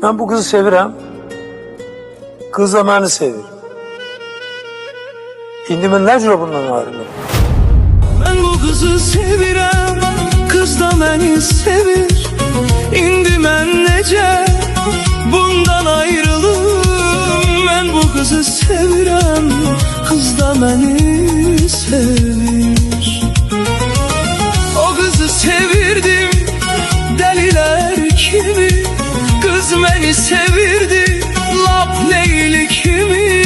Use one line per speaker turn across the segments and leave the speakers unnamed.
Ben bu kızı sevirəm. Kız da beni sevir. İndi ben ne cürə bundan ayrılırım?
Ben bu kızı sevirəm, kız da beni sevir. İndi ben nece bundan ayrılım. Ben bu kızı sevirəm, kız da beni sevir. O kızı sevirdim deliler kimi. Kız beni sevirdi lap leyli kimi.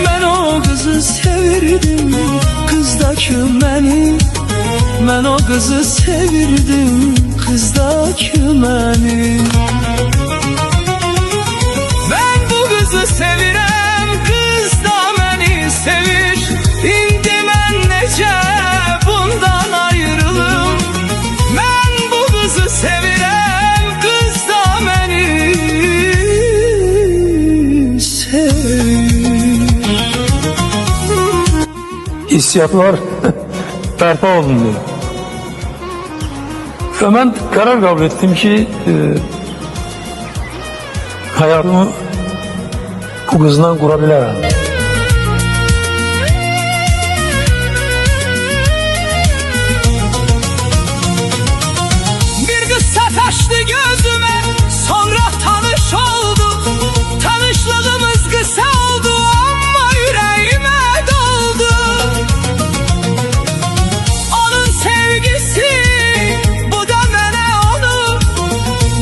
Ben o kızı sevirdim, kızdaki beni. Ben o kızı sevirdim, kızdaki beni. Ben bu kızı sevirəm, kız da beni sevir. İndi ben nece bundan ayrılım. Ben bu kızı sevirəm, kız da beni sevir.
Hissiyatlar bərpa olundu. Ve ben karar kabul ettim ki hayatımı bu kızdan kurabilirim.
Bir kız sataştı gözüme, sonra tanış olduk. Tanışlığımız kısa oldu ama yüreğime doldu. Onun sevgisi, bu da bana onu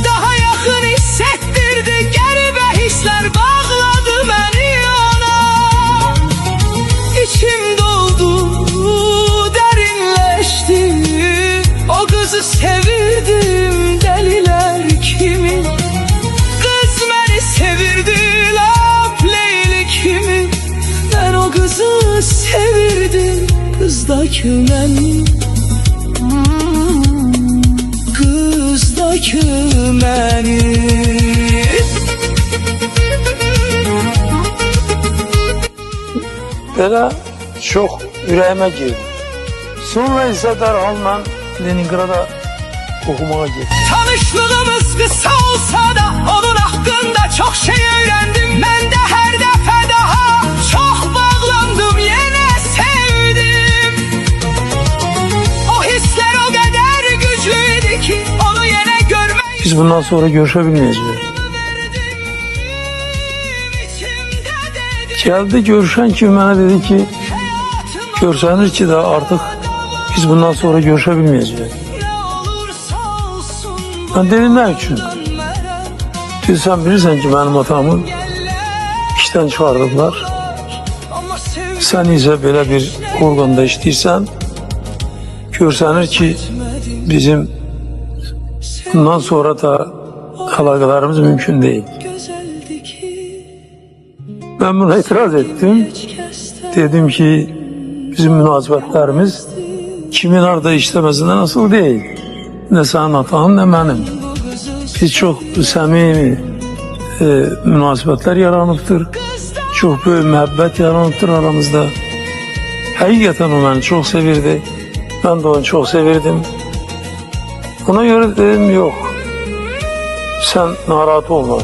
daha yakın hissettirdi. Garip hisler bağladı beni ona. İçim doldu, derinleşti. O kızı sevirdim deliler kimi. Kız beni sevirdi lap leyli kimi. Ben o kızı sevirdim, kızdaki beni. Kızdaki beni.
Belə çox ürəyimə girdi. Sonra isə dərhal mən Leningrad'a okumaya gittim.
Tanışlığımız kısa olsa da onun hakkında çok şey öğrendim. Ben de her defa daha çok bağlandım, yine sevdim. O hisler o kadar güçlüydü ki onu yine görmek.
Biz bundan sonra görüşebilmeyeceğiz. Geldi görüşen kim bana dedi ki görsenir ki de artık biz bundan sonra görüşebilmeyeceğiz. Ben dedim ne için? Dedi sen bilirsen ki benim atamı işten çıkardılar. Sen ise böyle bir organda işləyirsən, görsenir ki bizim bundan sonra da alakalarımız mümkün değil. Ben buna itiraz ettim. Dedim ki bizim münasebetlerimiz kimin orada işlemesinde nasıl değil. Ne senin atan ne benim. Biz çok samimi münasebetler yaranıptır. Çok büyük muhabbet yaranıptır aramızda. Hakikaten o beni çok sevirdi. Ben de onu çok sevirdim. Ona göre dedim yok. Sen narahat olma.